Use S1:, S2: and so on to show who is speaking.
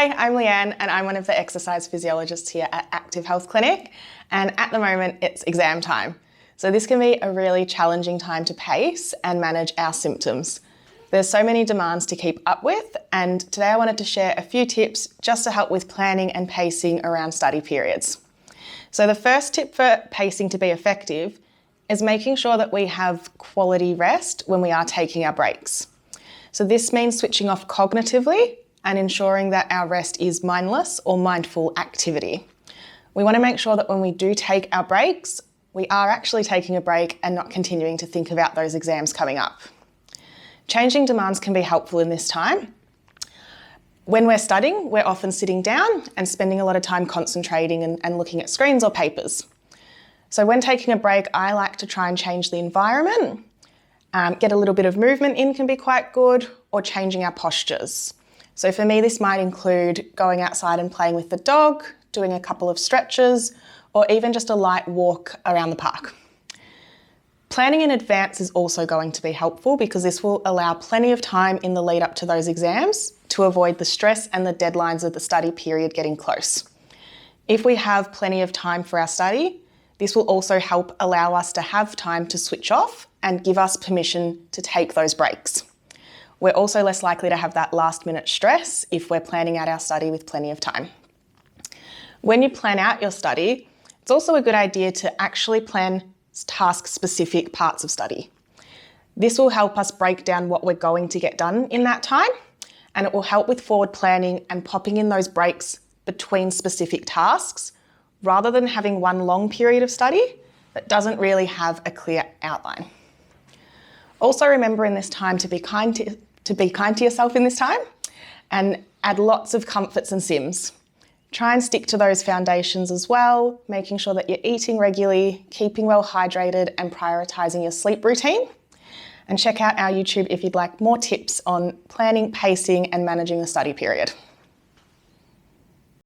S1: Hi, I'm Leanne and I'm one of the exercise physiologists here at Active Health Clinic, and at the moment it's exam time. So this can be a really challenging time to pace and manage our symptoms. There's so many demands to keep up with, and today I wanted to share a few tips just to help with planning and pacing around study periods. So the first tip for pacing to be effective is making sure that we have quality rest when we are taking our breaks. So this means switching off cognitively and ensuring that our rest is mindless or mindful activity. We want to make sure that when we do take our breaks, we are actually taking a break and not continuing to think about those exams coming up. Changing demands can be helpful in this time. When we're studying, we're often sitting down and spending a lot of time concentrating and looking at screens or papers. So when taking a break, I like to try and change the environment. Get a little bit of movement in can be quite good, or changing our postures. So for me, this might include going outside and playing with the dog, doing a couple of stretches, or even just a light walk around the park. Planning in advance is also going to be helpful because this will allow plenty of time in the lead up to those exams to avoid the stress and the deadlines of the study period getting close. If we have plenty of time for our study, this will also help allow us to have time to switch off and give us permission to take those breaks. We're also less likely to have that last minute stress if we're planning out our study with plenty of time. When you plan out your study, it's also a good idea to actually plan task-specific parts of study. This will help us break down what we're going to get done in that time, and it will help with forward planning and popping in those breaks between specific tasks, rather than having one long period of study that doesn't really have a clear outline. Also remember in this time to be kind to yourself in this time, and add lots of comforts and sims. Try and stick to those foundations as well, making sure that you're eating regularly, keeping well hydrated, and prioritising your sleep routine. And check out our YouTube if you'd like more tips on planning, pacing, and managing the study period.